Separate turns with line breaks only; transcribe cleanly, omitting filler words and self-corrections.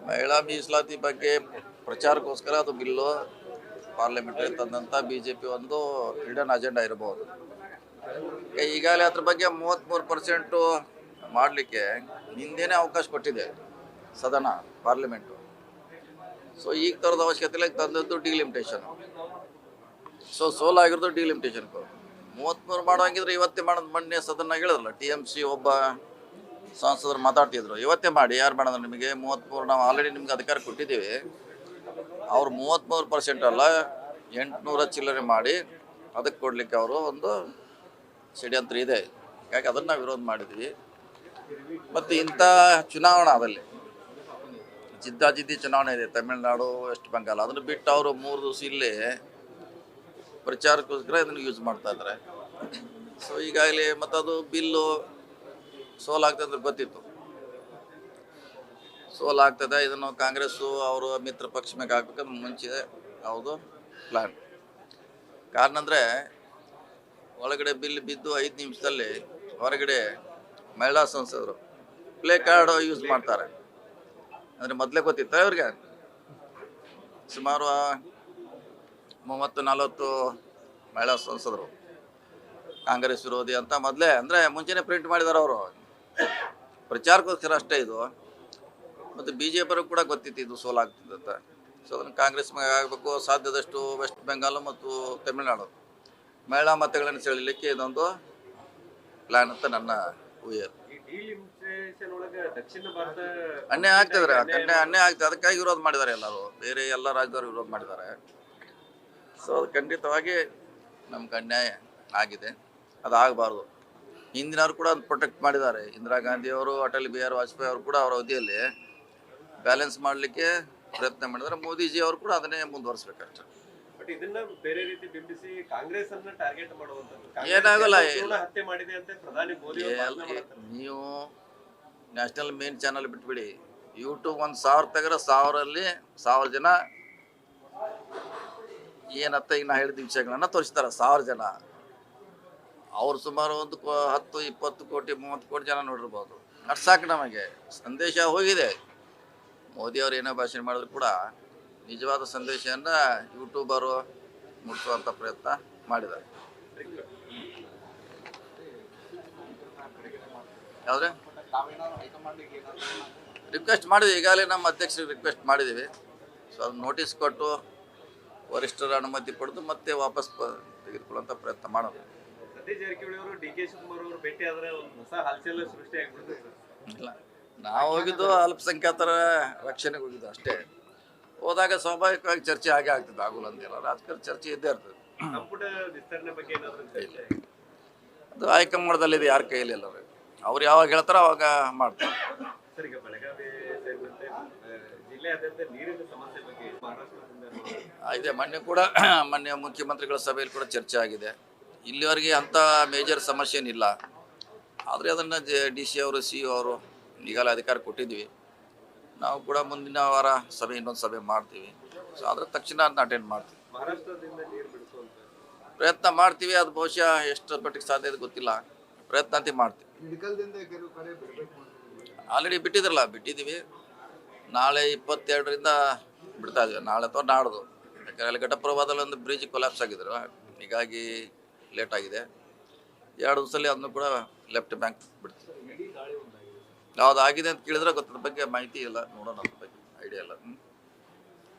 ಮಹಿಳಾ ಮೀಸಲಾತಿ ಬಗ್ಗೆ ಪ್ರಚಾರಕ್ಕೋಸ್ಕರ ಅದು ಬಿಲ್ಲು ಪಾರ್ಲಿಮೆಂಟರಿ ತಂದಂಥ BJP ಒಂದು ಹಿಡನ್ ಅಜೆಂಡಾ ಇರಬಹುದು. ಈಗಾಗಲೇ ಅದ್ರ ಬಗ್ಗೆ 33% ಮಾಡಲಿಕ್ಕೆ ಹಿಂದೆನೇ ಅವಕಾಶ ಕೊಟ್ಟಿದೆ ಸದನ ಪಾರ್ಲಿಮೆಂಟು. ಸೊ ಈಗ ತರದ ಅವಶ್ಯಕತೆ ಇಲ್ಲ, ತಂದದ್ದು ಡಿಲಿಮಿಟೇಷನ್. ಸೋಲಾಗಿರೋದು ಡಿಲಿಮಿಟೇಷನ್. 33 ಮಾಡೋಂಗಿದ್ರೆ ಇವತ್ತೇ ಮಾಡೋದು. ಮೊನ್ನೆ ಸದನ ಹೇಳಿದ್ರಲ್ಲ, TMC ಒಬ್ಬ ಸಂಸದರು ಮಾತಾಡ್ತಿದ್ರು, ಇವತ್ತೇ ಮಾಡಿ. ಯಾರು ಮಾಡೋದು ನಿಮಗೆ 33? ನಾವು ಆಲ್ರೆಡಿ ನಿಮ್ಗೆ ಅಧಿಕಾರ ಕೊಟ್ಟಿದ್ದೀವಿ. ಅವ್ರು 33% ಅಲ್ಲ 800 ಚಿಲ್ಲರೆ ಮಾಡಿ ಅದಕ್ಕೆ ಕೊಡಲಿಕ್ಕೆ ಅವರು ಒಂದು ಷಡ್ಯಂತ್ರ ಇದೆ. ಹೀಗಾಗಿ ಅದನ್ನು ನಾವು ವಿರೋಧ ಮಾಡಿದ್ವಿ. ಮತ್ತು ಇಂಥ ಚುನಾವಣಾದಲ್ಲಿ ಜಿದ್ದಾಜಿದ್ದಿ ಚುನಾವಣೆ ಇದೆ, ತಮಿಳುನಾಡು, ವೆಸ್ಟ್ ಬೆಂಗಾಲ್. ಅದನ್ನು ಬಿಟ್ಟು ಅವರು 3 ದಿವಸ ಇಲ್ಲೇ ಪ್ರಚಾರಕ್ಕೋಸ್ಕರ ಇದನ್ನು ಯೂಸ್ ಮಾಡ್ತಾ ಇದ್ದಾರೆ. ಸೊ ಈಗಾಗಲೇ ಮತ್ತು ಅದು ಬಿಲ್ಲು ಸೋಲಾಗ್ತದೆ ಗೊತ್ತಿತ್ತು. ಸೋಲಾಗ್ತದೆ, ಇದನ್ನು ಕಾಂಗ್ರೆಸ್ಸು ಅವರು ಮಿತ್ರ ಪಕ್ಷ ಮೇಲೆ ಹಾಕ್ಬೇಕಂದ್ರೆ ಮುಂಚೆ ಯಾವುದು ಪ್ಲ್ಯಾನ್. ಕಾರಣ ಅಂದರೆ ಒಳಗಡೆ ಬಿಲ್ ಬಿದ್ದು 5 ನಿಮಿಷದಲ್ಲಿ ಹೊರಗಡೆ ಮಹಿಳಾ ಸಂಸದರು ಪ್ಲೇ ಕಾರ್ಡ್ ಯೂಸ್ ಮಾಡ್ತಾರೆ. ಅಂದರೆ ಮೊದಲೇ ಗೊತ್ತಿತ್ತು ಅವ್ರಿಗೆ. ಸುಮಾರು 30-40 ಮಹಿಳಾ ಸಂಸದರು ಕಾಂಗ್ರೆಸ್ ವಿರೋಧಿ ಅಂತ ಮೊದಲೇ, ಅಂದರೆ ಮುಂಚೆನೇ ಪ್ರಿಂಟ್ ಮಾಡಿದ್ದಾರೆ ಅವರು. ಪ್ರಚಾರಕ್ಕೋಸ್ಕರ ಅಷ್ಟೇ ಇದು. ಮತ್ತು BJP ಕೂಡ ಗೊತ್ತಿತ್ತು ಇದು ಸೋಲಾಗ್ತಿದೆ ಅಂತ. ಸೊ ಅದನ್ನು ಕಾಂಗ್ರೆಸ್ ಮೇಲೆ ಆಗಬೇಕು. ಸಾಧ್ಯದಷ್ಟು ವೆಸ್ಟ್ ಬೆಂಗಾಲ್ ಮತ್ತು ತಮಿಳುನಾಡು ಮಹಿಳಾ ಮತಗಳನ್ನು ಸೆಳೀಲಿಕ್ಕೆ ಇದೊಂದು ಪ್ಲ್ಯಾನ್ ಅಂತ ನನ್ನ ಊಹೆ. ಅನ್ಯಾಯ ಆಗ್ತಿದ್ರೆ ಅನ್ಯಾಯ ಆಗ್ತದೆ, ಅದಕ್ಕಾಗಿ ವಿರೋಧ ಮಾಡಿದ್ದಾರೆ ಎಲ್ಲರೂ. ಬೇರೆ ಎಲ್ಲ ರಾಜ್ಯದವರು ವಿರೋಧ ಮಾಡಿದ್ದಾರೆ. ಸೊ ಅದು ಖಂಡಿತವಾಗಿ ನಮ್ಗೆ ಅನ್ಯಾಯ ಆಗಿದೆ, ಅದು ಆಗಬಾರ್ದು. ಹಿಂದಿನವರು ಕೂಡ ಅದು ಪ್ರೊಟೆಕ್ಟ್ ಮಾಡಿದ್ದಾರೆ. ಇಂದಿರಾ ಗಾಂಧಿಯವರು, ಅಟಲ್ ಬಿಹಾರಿ ವಾಜಪೇಯಿ ಅವರು ಕೂಡ ಅವರ ಅವಧಿಯಲ್ಲಿ ಬ್ಯಾಲೆನ್ಸ್ ಮಾಡಲಿಕ್ಕೆ ಪ್ರಯತ್ನ ಮಾಡಿದ್ದಾರೆ. ಮೋದಿಜಿ ಅವರು ಕೂಡ ಅದನ್ನೇ ಮುಂದುವರಿಸಬೇಕಷ್ಟೆ. ಏನಾಗಲ್ಲ. ನೀವು ನ್ಯಾಷನಲ್ ಮೇನ್ ಚಾನಲ್ ಬಿಟ್ಬಿಡಿ, ಯೂಟ್ಯೂಬ್ 1000 ತೆಗೆದ್ರೆ 1000 ಜನ ಏನತ್ತ ಈಗ ನಾ ಹೇಳಿದ ವಿಷಯಗಳನ್ನ ತೋರಿಸ್ತಾರೆ. 1000 ಜನ ಅವ್ರು ಸುಮಾರು ಒಂದು 10-20 ಕೋಟಿ 30 ಕೋಟಿ ಜನ ನೋಡಿರ್ಬೋದು. ಅಷ್ಟು ಸಾಕು. ನಮಗೆ ಸಂದೇಶ ಹೋಗಿದೆ. ಮೋದಿಯವರು ಏನೋ ಭಾಷಣ ಮಾಡಿದ್ರು ಕೂಡ ನಿಜವಾದ ಸಂದೇಶವನ್ನು ಯೂಟ್ಯೂಬರು ಮುಟ್ಟಿಸುವಂಥ ಪ್ರಯತ್ನ ಮಾಡಿದ್ದಾರೆ. ಯಾವುದೇ ರಿಕ್ವೆಸ್ಟ್ ಮಾಡಿದ್ವಿ, ಈಗಾಗಲೇ ನಮ್ಮ ಅಧ್ಯಕ್ಷರಿಗೆ ರಿಕ್ವೆಸ್ಟ್ ಮಾಡಿದ್ದೀವಿ. ಸೊ ಅದು ನೋಟಿಸ್ ಕೊಟ್ಟು ವರಿಷ್ಠರ ಅನುಮತಿ ಪಡೆದು ಮತ್ತೆ ವಾಪಸ್ ತೆಗೆದುಕೊಳ್ಳುವಂಥ ಪ್ರಯತ್ನ ಮಾಡೋದು. ಇಲ್ಲ, ನಾವು ಹೋಗಿದ್ದು ಅಲ್ಪಸಂಖ್ಯಾತರ ರಕ್ಷಣೆಗೆ ಹೋಗಿದ್ದು ಅಷ್ಟೇ. ಹೋದಾಗ ಸ್ವಾಭಾವಿಕವಾಗಿ ಚರ್ಚೆ ಆಗೇ ಆಗ್ತದೆ, ಆಗುಲ್ಲ ಅಂತಿಲ್ಲ. ರಾಜಕೀಯ ಚರ್ಚೆ ಇದ್ದೇ ಇರ್ತದೆ. ಅದು ಹೈಕಮಾಂಡದಲ್ಲಿದೆ, ಯಾರ ಕೈಯಲ್ಲಿ ಇಲ್ಲ. ಅವ್ರು ಯಾವಾಗ ಹೇಳ್ತಾರೋ ಅವಾಗ ಮಾಡ್ತಾರೆ. ಇದೆ. ಮೊನ್ನೆ ಮುಖ್ಯಮಂತ್ರಿಗಳ ಸಭೆಯಲ್ಲಿ ಕೂಡ ಚರ್ಚೆ ಆಗಿದೆ. ಇಲ್ಲಿವರೆಗೆ ಅಂಥ ಮೇಜರ್ ಸಮಸ್ಯೆ ಏನಿಲ್ಲ. ಆದರೆ ಅದನ್ನು DC ಅವರು, CO ಅವರು ಈಗಾಗಲೇ ಅಧಿಕಾರ ಕೊಟ್ಟಿದ್ವಿ. ನಾವು ಕೂಡ ಮುಂದಿನ ವಾರ ಇನ್ನೊಂದು ಸಭೆ ಮಾಡ್ತೀವಿ. ಸೊ ಅದ್ರ ತಕ್ಷಣ ಅದನ್ನ ಅಟೆಂಡ್ ಮಾಡ್ತೀವಿ, ಪ್ರಯತ್ನ ಮಾಡ್ತೀವಿ. ಅದು ಬಹುಶಃ ಎಷ್ಟು ಮಟ್ಟಿಗೆ ಸಾಧ್ಯ ಇದೆ ಗೊತ್ತಿಲ್ಲ, ಪ್ರಯತ್ನ ಅಂತ ಮಾಡ್ತೀವಿ. ಆಲ್ರೆಡಿ ಬಿಟ್ಟಿದ್ದೀವಿ. ನಾಳೆ 22ರಿಂದ ಬಿಡ್ತಾ ಇದ್ವಿ, ನಾಳೆ ಅಥವಾ ನಾಡ್ದು. ಯಾಕಂದರೆ ಅಲ್ಲಿ ಘಟಪ್ರಭಾದಲ್ಲಿ ಒಂದು ಬ್ರಿಡ್ಜ್ ಕೊಲ್ಯಾಪ್ಸ್ ಆಗಿದ್ರು, ಹೀಗಾಗಿ ಲೇಟ್ ಆಗಿದೆ. 2 ದಿವಸದಲ್ಲಿ ಅದನ್ನು ಕೂಡ ಲೆಫ್ಟ್ ಬ್ಯಾಂಕ್ ಬಿಡ್ತೀವಿ. ಯಾವ್ದು ಆಗಿದೆ ಅಂತ ಕೇಳಿದ್ರೆ ಗೊತ್ತದ ಬಗ್ಗೆ ಮಾಹಿತಿ ಇಲ್ಲ, ನೋಡೋಣ, ಅದ್ರ ಬಗ್ಗೆ ಐಡಿಯಾ ಇಲ್ಲ.